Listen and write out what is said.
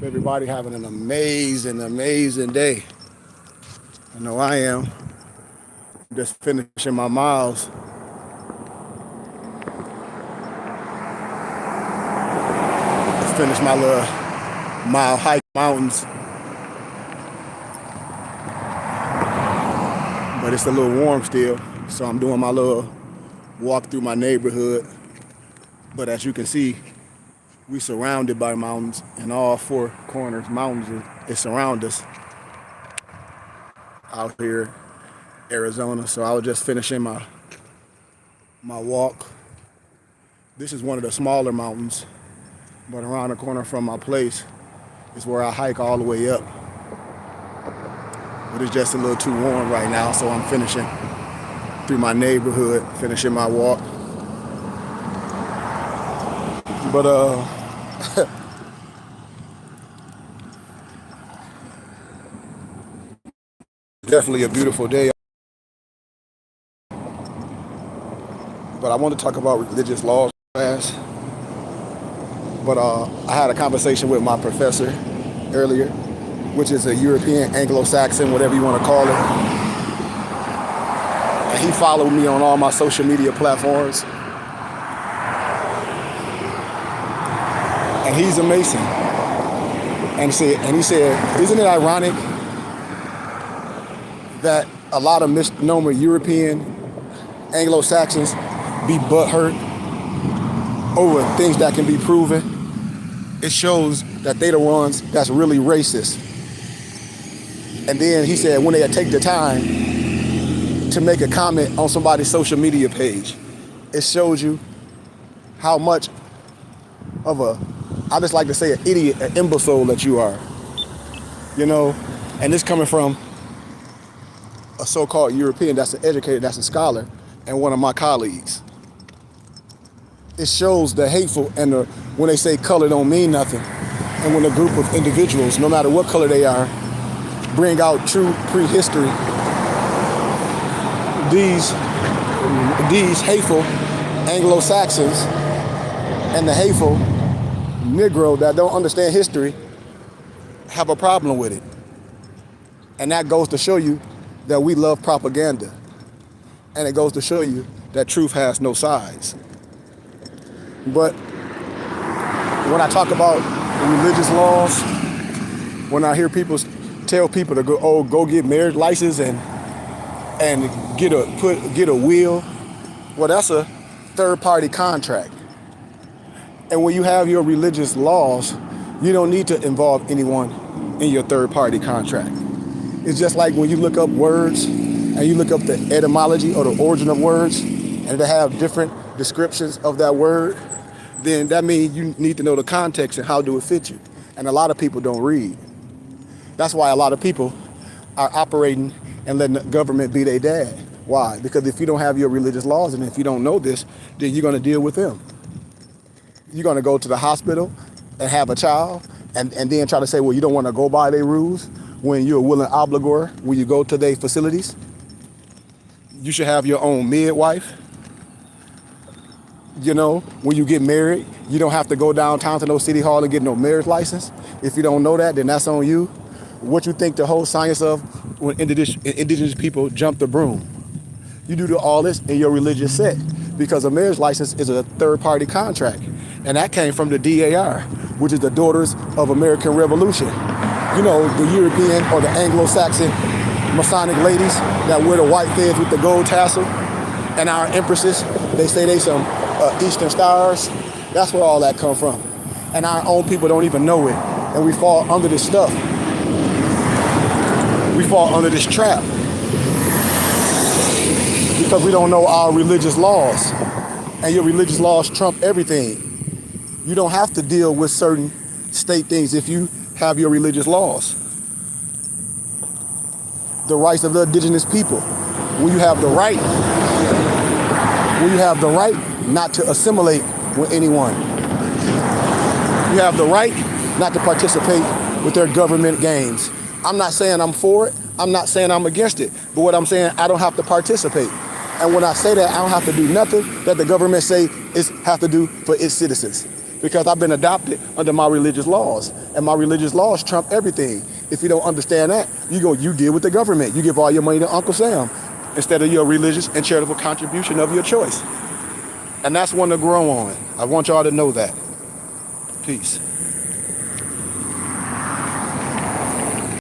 Hope everybody having an amazing day. I know I am. Just finishing my miles. Just finished my little mile hike mountains. But it's a little warm still. So I'm doing my little walk through my neighborhood. But as you can see, we surrounded by mountains, and all four corners mountains is surround us out here, Arizona. So I was just finishing my walk. This is one of the smaller mountains, but around the corner from my place is where I hike all the way up. But it's just a little too warm right now, so I'm finishing through my neighborhood, finishing my walk. But definitely a beautiful day. But I want to talk about religious laws fast. But I had a conversation with my professor earlier, which is a European Anglo-Saxon, whatever you want to call it. And he followed me on all my social media platforms. And he's a Mason. And he said, isn't it ironic that a lot of misnomer European Anglo-Saxons be butthurt over things that can be proven? It shows that they the ones that's really racist. And then he said when they take the time to make a comment on somebody's social media page, it shows you how much of I just like to say an idiot, an imbecile that you are. You know, and this coming from a so-called European that's an educator, that's a scholar, and one of my colleagues. It shows the hateful and when they say color don't mean nothing, and when a group of individuals, no matter what color they are, bring out true prehistory, these hateful Anglo-Saxons and the hateful Negro that don't understand history have a problem with it. And that goes to show you that we love propaganda. And it goes to show you that truth has no sides. But when I talk about religious laws, when I hear people tell people to go get marriage license and get a will, well, that's a third-party contract. And when you have your religious laws, you don't need to involve anyone in your third-party contract. It's just like when you look up words and you look up the etymology or the origin of words, and they have different descriptions of that word, then that means you need to know the context and how do it fit you. And a lot of people don't read. That's why a lot of people are operating and letting the government be their dad. Why? Because if you don't have your religious laws and if you don't know this, then you're going to deal with them. You're going to go to the hospital and have a child and then try to say, well, you don't want to go by their rules when you're a willing obligor when you go to their facilities. You should have your own midwife. You know, when you get married, you don't have to go downtown to no city hall and get no marriage license. If you don't know that, then that's on you. What you think the whole science of when indigenous people jump the broom? You do all this in your religious set because a marriage license is a third-party contract. And that came from the DAR, which is the Daughters of American Revolution. You know, the European or the Anglo-Saxon Masonic ladies that wear the white fez with the gold tassel. And our empresses, they say they some Eastern stars. That's where all that come from. And our own people don't even know it. And we fall under this stuff. We fall under this trap. Because we don't know our religious laws. And your religious laws trump everything. You don't have to deal with certain state things if you have your religious laws. The rights of the indigenous people. When you have the right not to assimilate with anyone. You have the right not to participate with their government games. I'm not saying I'm for it. I'm not saying I'm against it. But what I'm saying, I don't have to participate. And when I say that, I don't have to do nothing that the government say is have to do for its citizens. because I've been adopted under my religious laws, and my religious laws trump everything. If you don't understand that, you deal with the government. You give all your money to Uncle Sam instead of your religious and charitable contribution of your choice. And that's one to grow on. I want y'all to know that. Peace.